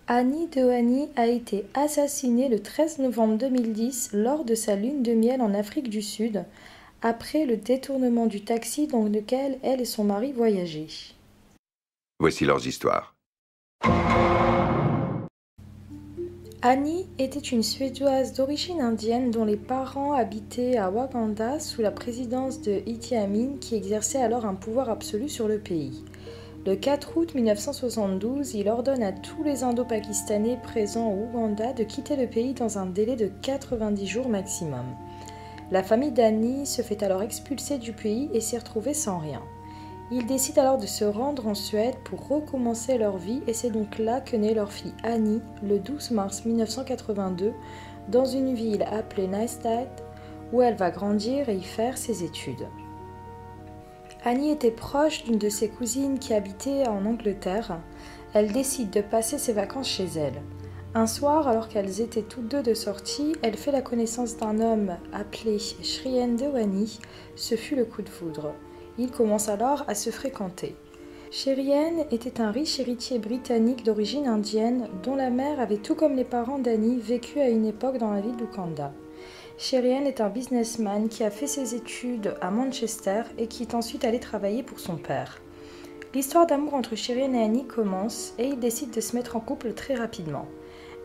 Annie Dewaney a été assassinée le 13 novembre 2010 lors de sa lune de miel en Afrique du Sud, après le détournement du taxi dans lequel elle et son mari voyageaient. Voici leurs histoires. Annie était une Suédoise d'origine indienne dont les parents habitaient à Ouganda sous la présidence de Idi Amin qui exerçait alors un pouvoir absolu sur le pays. Le 4 août 1972, il ordonne à tous les Indo-Pakistanais présents au Ouganda de quitter le pays dans un délai de 90 jours maximum. La famille d'Annie se fait alors expulser du pays et s'y retrouver sans rien. Ils décident alors de se rendre en Suède pour recommencer leur vie et c'est donc là que naît leur fille Annie le 12 mars 1982 dans une ville appelée Nästad où elle va grandir et y faire ses études. Annie était proche d'une de ses cousines qui habitait en Angleterre. Elle décide de passer ses vacances chez elle. Un soir, alors qu'elles étaient toutes deux de sortie, elle fait la connaissance d'un homme appelé Shrien Dewaney. Ce fut le coup de foudre. Ils commencent alors à se fréquenter. Shrien était un riche héritier britannique d'origine indienne dont la mère avait, tout comme les parents d'Annie, vécu à une époque dans la ville d'Ouganda. Shrien est un businessman qui a fait ses études à Manchester et qui est ensuite allé travailler pour son père. L'histoire d'amour entre Shrien et Annie commence et ils décident de se mettre en couple très rapidement.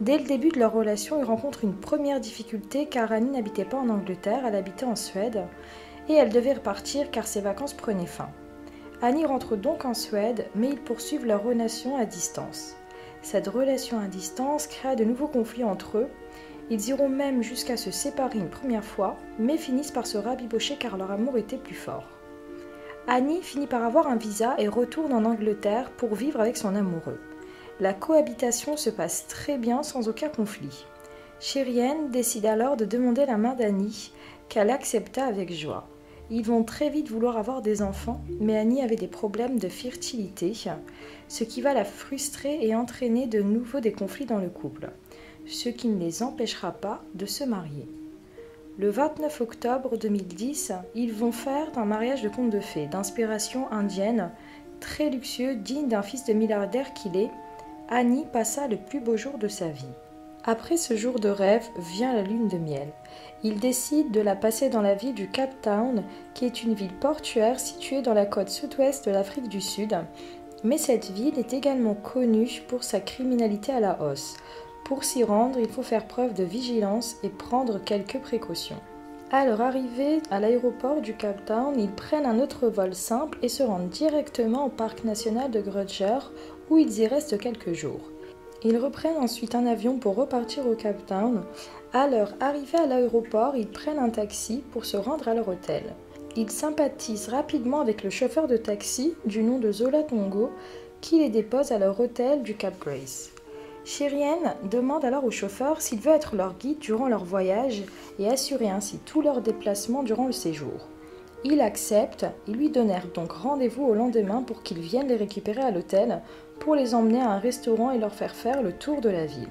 Dès le début de leur relation, ils rencontrent une première difficulté car Annie n'habitait pas en Angleterre, elle habitait en Suède et elle devait repartir car ses vacances prenaient fin. Annie rentre donc en Suède mais ils poursuivent leur relation à distance. Cette relation à distance créa de nouveaux conflits entre eux. Ils iront même jusqu'à se séparer une première fois, mais finissent par se rabibocher car leur amour était plus fort. Annie finit par avoir un visa et retourne en Angleterre pour vivre avec son amoureux. La cohabitation se passe très bien sans aucun conflit. Shrien décide alors de demander la main d'Annie, qu'elle accepta avec joie. Ils vont très vite vouloir avoir des enfants, mais Annie avait des problèmes de fertilité, ce qui va la frustrer et entraîner de nouveau des conflits dans le couple, ce qui ne les empêchera pas de se marier. Le 29 octobre 2010, ils vont faire un mariage de conte de fées, d'inspiration indienne, très luxueux, digne d'un fils de milliardaire qu'il est. Annie passa le plus beau jour de sa vie. Après ce jour de rêve vient la lune de miel. Ils décident de la passer dans la ville du Cape Town, qui est une ville portuaire située dans la côte sud-ouest de l'Afrique du Sud. Mais cette ville est également connue pour sa criminalité à la hausse. Pour s'y rendre, il faut faire preuve de vigilance et prendre quelques précautions. À leur arrivée à l'aéroport du Cape Town, ils prennent un autre vol simple et se rendent directement au parc national de Kruger, où ils y restent quelques jours. Ils reprennent ensuite un avion pour repartir au Cape Town. À leur arrivée à l'aéroport, ils prennent un taxi pour se rendre à leur hôtel. Ils sympathisent rapidement avec le chauffeur de taxi du nom de Zola Tongo qui les dépose à leur hôtel du Cap Grace. Shrien demande alors au chauffeur s'il veut être leur guide durant leur voyage et assurer ainsi tous leurs déplacements durant le séjour. Il accepte, ils lui donnèrent donc rendez-vous au lendemain pour qu'ils viennent les récupérer à l'hôtel pour les emmener à un restaurant et leur faire le tour de la ville.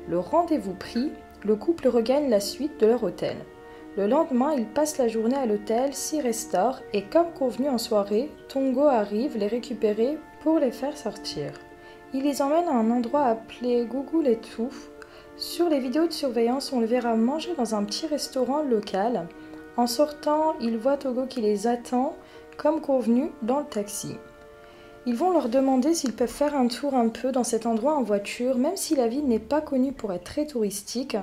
Le rendez-vous pris, le couple regagne la suite de leur hôtel. Le lendemain, ils passent la journée à l'hôtel, s'y restaurent et comme convenu en soirée, Tongo arrive les récupérer pour les faire sortir. Il les emmène à un endroit appelé Guguletu. Sur les vidéos de surveillance, on le verra manger dans un petit restaurant local. En sortant, il voit Togo qui les attend, comme convenu, dans le taxi. Ils vont leur demander s'ils peuvent faire un tour un peu dans cet endroit en voiture, même si la ville n'est pas connue pour être très touristique.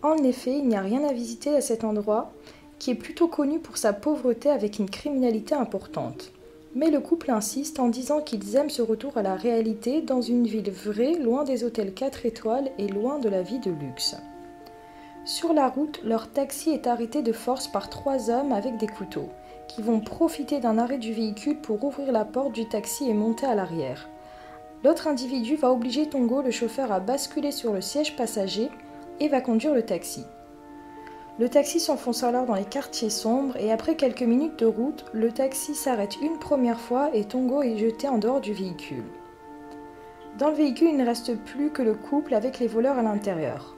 En effet, il n'y a rien à visiter à cet endroit, qui est plutôt connu pour sa pauvreté avec une criminalité importante. Mais le couple insiste en disant qu'ils aiment ce retour à la réalité dans une ville vraie, loin des hôtels 4 étoiles et loin de la vie de luxe. Sur la route, leur taxi est arrêté de force par 3 hommes avec des couteaux, qui vont profiter d'un arrêt du véhicule pour ouvrir la porte du taxi et monter à l'arrière. L'autre individu va obliger Tongo, le chauffeur, à basculer sur le siège passager et va conduire le taxi. Le taxi s'enfonce alors dans les quartiers sombres et après quelques minutes de route, le taxi s'arrête une première fois et Tongo est jeté en dehors du véhicule. Dans le véhicule, il ne reste plus que le couple avec les voleurs à l'intérieur.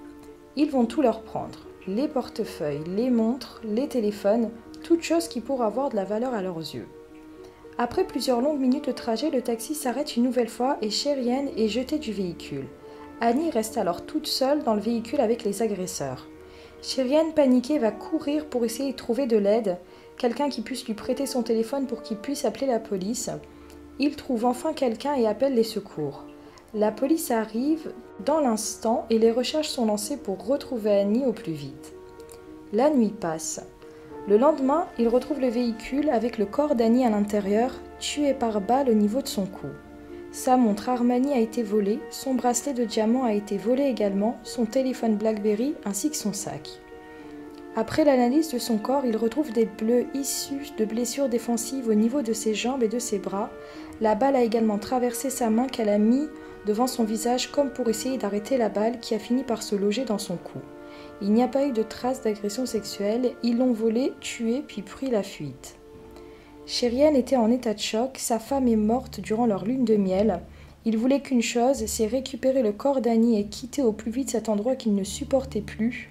Ils vont tout leur prendre, les portefeuilles, les montres, les téléphones, toute chose qui pourra avoir de la valeur à leurs yeux. Après plusieurs longues minutes de trajet, le taxi s'arrête une nouvelle fois et Shrien est jeté du véhicule. Annie reste alors toute seule dans le véhicule avec les agresseurs. Sherian, paniquée, va courir pour essayer de trouver de l'aide, quelqu'un qui puisse lui prêter son téléphone pour qu'il puisse appeler la police. Il trouve enfin quelqu'un et appelle les secours. La police arrive dans l'instant et les recherches sont lancées pour retrouver Annie au plus vite. La nuit passe. Le lendemain, il retrouve le véhicule avec le corps d'Annie à l'intérieur, tué par balle au niveau de son cou. Sa montre Armani a été volée, son bracelet de diamant a été volé également, son téléphone BlackBerry ainsi que son sac. Après l'analyse de son corps, il retrouve des bleus issus de blessures défensives au niveau de ses jambes et de ses bras. La balle a également traversé sa main qu'elle a mis devant son visage comme pour essayer d'arrêter la balle qui a fini par se loger dans son cou. Il n'y a pas eu de traces d'agression sexuelle, ils l'ont volé, tué puis pris la fuite. Sherian était en état de choc, sa femme est morte durant leur lune de miel. Il voulait qu'une chose, c'est récupérer le corps d'Annie et quitter au plus vite cet endroit qu'il ne supportait plus.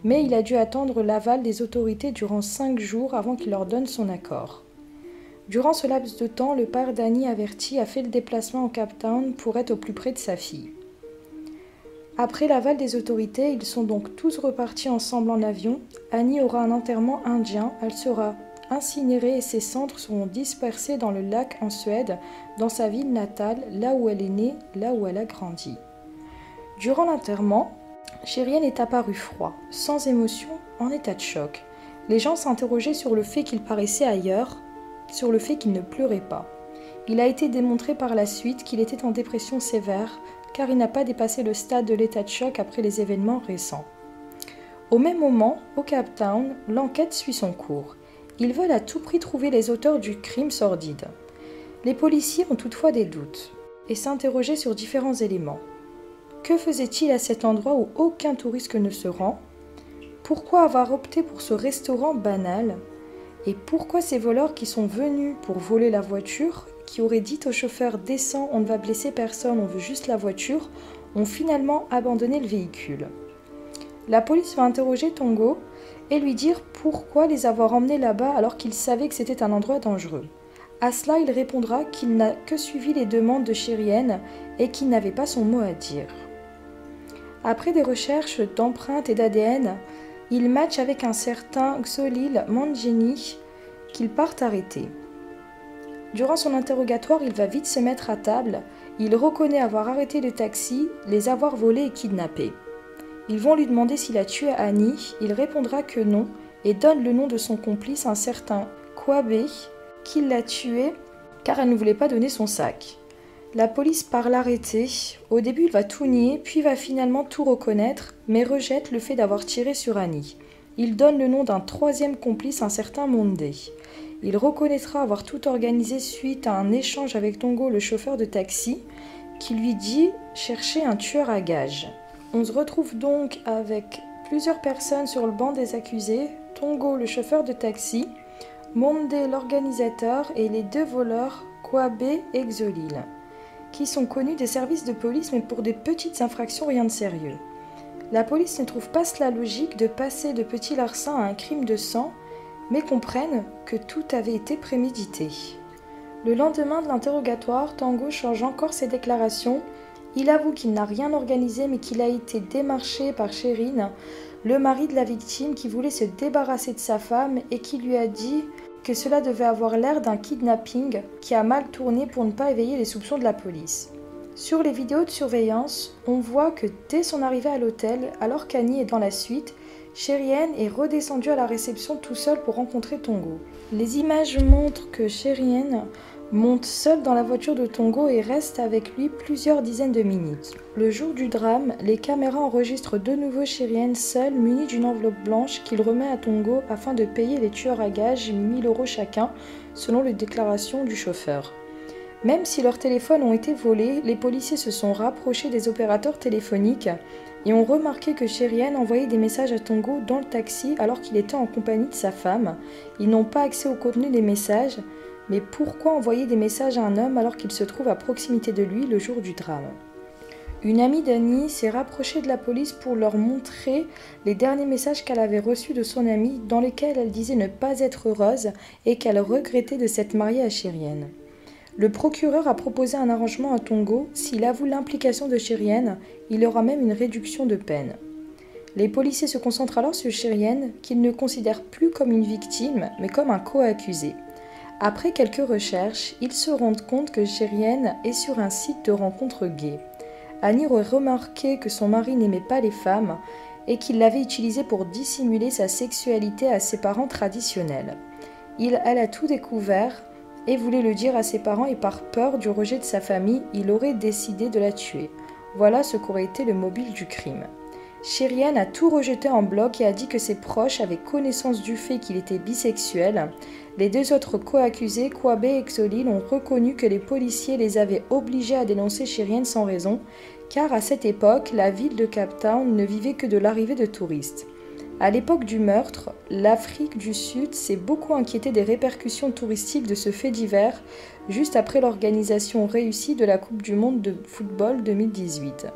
Mais il a dû attendre l'aval des autorités durant 5 jours avant qu'il leur donne son accord. Durant ce laps de temps, le père d'Annie averti a fait le déplacement au Cape Town pour être au plus près de sa fille. Après l'aval des autorités, ils sont donc tous repartis ensemble en avion. Annie aura un enterrement indien, elle sera incinérée et ses cendres seront dispersées dans le lac en Suède, dans sa ville natale, là où elle est née, là où elle a grandi. Durant l'enterrement, Sherian est apparu froid, sans émotion, en état de choc. Les gens s'interrogeaient sur le fait qu'il paraissait ailleurs, sur le fait qu'il ne pleurait pas. Il a été démontré par la suite qu'il était en dépression sévère, car il n'a pas dépassé le stade de l'état de choc après les événements récents. Au même moment, au Cape Town, l'enquête suit son cours. Ils veulent à tout prix trouver les auteurs du crime sordide. Les policiers ont toutefois des doutes et s'interrogeaient sur différents éléments. Que faisait-il à cet endroit où aucun touriste ne se rend? Pourquoi avoir opté pour ce restaurant banal? Et pourquoi ces voleurs qui sont venus pour voler la voiture, qui auraient dit au chauffeur « Descends, on ne va blesser personne, on veut juste la voiture », ont finalement abandonné le véhicule? La police va interroger Tongo et lui dire pourquoi les avoir emmenés là-bas alors qu'il savait que c'était un endroit dangereux. À cela, il répondra qu'il n'a que suivi les demandes de Sherian et qu'il n'avait pas son mot à dire. Après des recherches d'empreintes et d'ADN, il match avec un certain Xolil Mangeni qu'il part arrêter. Durant son interrogatoire, il va vite se mettre à table. Il reconnaît avoir arrêté le taxi, les avoir volés et kidnappés. Ils vont lui demander s'il a tué Annie. Il répondra que non et donne le nom de son complice, un certain Kwabe, qui l'a tué car elle ne voulait pas donner son sac. La police part l'arrêter. Au début, il va tout nier, puis va finalement tout reconnaître, mais rejette le fait d'avoir tiré sur Annie. Il donne le nom d'un troisième complice, un certain Monday. Il reconnaîtra avoir tout organisé suite à un échange avec Tongo, le chauffeur de taxi, qui lui dit chercher un tueur à gages. On se retrouve donc avec plusieurs personnes sur le banc des accusés, Tongo, le chauffeur de taxi, Monday, l'organisateur, et les 2 voleurs, Kwabe et Xolil, qui sont connus des services de police mais pour des petites infractions, rien de sérieux. La police ne trouve pas cela logique de passer de petits larcins à un crime de sang, mais comprennent que tout avait été prémédité. Le lendemain de l'interrogatoire, Tango change encore ses déclarations. Il avoue qu'il n'a rien organisé mais qu'il a été démarché par Sherian, le mari de la victime, qui voulait se débarrasser de sa femme et qui lui a dit que cela devait avoir l'air d'un kidnapping qui a mal tourné pour ne pas éveiller les soupçons de la police. Sur les vidéos de surveillance, on voit que dès son arrivée à l'hôtel, alors qu'Annie est dans la suite, Sherian est redescendu à la réception tout seul pour rencontrer Tongo. Les images montrent que Sherian monte seul dans la voiture de Tongo et reste avec lui plusieurs dizaines de minutes. Le jour du drame, les caméras enregistrent de nouveau Sherian seul, muni d'une enveloppe blanche qu'il remet à Tongo afin de payer les tueurs à gages 1000 € chacun, selon les déclarations du chauffeur. Même si leurs téléphones ont été volés, les policiers se sont rapprochés des opérateurs téléphoniques et ont remarqué que Sherian envoyait des messages à Tongo dans le taxi alors qu'il était en compagnie de sa femme. Ils n'ont pas accès au contenu des messages, mais pourquoi envoyer des messages à un homme alors qu'il se trouve à proximité de lui le jour du drame? Une amie d'Annie s'est rapprochée de la police pour leur montrer les derniers messages qu'elle avait reçus de son amie dans lesquels elle disait ne pas être heureuse et qu'elle regrettait de s'être mariée à Sherian. Le procureur a proposé un arrangement à Tongo. S'il avoue l'implication de Chérienne, il aura même une réduction de peine. Les policiers se concentrent alors sur Chérienne, qu'ils ne considèrent plus comme une victime, mais comme un co-accusé. Après quelques recherches, ils se rendent compte que Chérienne est sur un site de rencontres gays. Annie aurait remarqué que son mari n'aimait pas les femmes et qu'il l'avait utilisé pour dissimuler sa sexualité à ses parents traditionnels. Elle a tout découvert et voulait le dire à ses parents, et par peur du rejet de sa famille, il aurait décidé de la tuer. Voilà ce qu'aurait été le mobile du crime. Chérienne a tout rejeté en bloc et a dit que ses proches avaient connaissance du fait qu'il était bisexuel. Les deux autres co-accusés, Kouabe et Xolil, ont reconnu que les policiers les avaient obligés à dénoncer Chérienne sans raison, car à cette époque, la ville de Cape Town ne vivait que de l'arrivée de touristes. À l'époque du meurtre, l'Afrique du Sud s'est beaucoup inquiétée des répercussions touristiques de ce fait divers, juste après l'organisation réussie de la Coupe du monde de football 2018.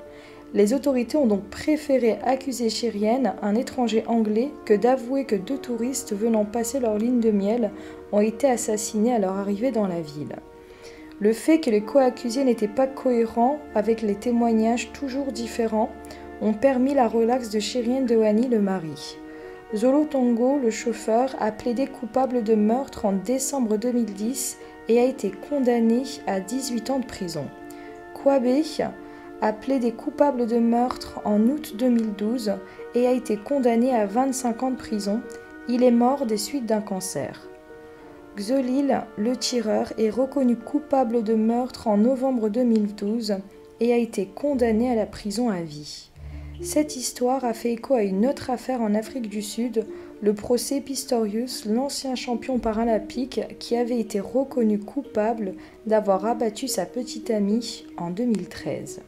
Les autorités ont donc préféré accuser Chérienne, un étranger anglais, que d'avouer que 2 touristes venant passer leur lune de miel ont été assassinés à leur arrivée dans la ville. Le fait que les co-accusés n'étaient pas cohérents avec les témoignages toujours différents ont permis la relaxe de Chérienne Dewani, le mari. Zolo Tongo, le chauffeur, a plaidé coupable de meurtre en décembre 2010 et a été condamné à 18 ans de prison. Kouabe a plaidé coupable de meurtre en août 2012 et a été condamné à 25 ans de prison. Il est mort des suites d'un cancer. Xolil, le tireur, est reconnu coupable de meurtre en novembre 2012 et a été condamné à la prison à vie. Cette histoire a fait écho à une autre affaire en Afrique du Sud, le procès Pistorius, l'ancien champion paralympique qui avait été reconnu coupable d'avoir abattu sa petite amie en 2013.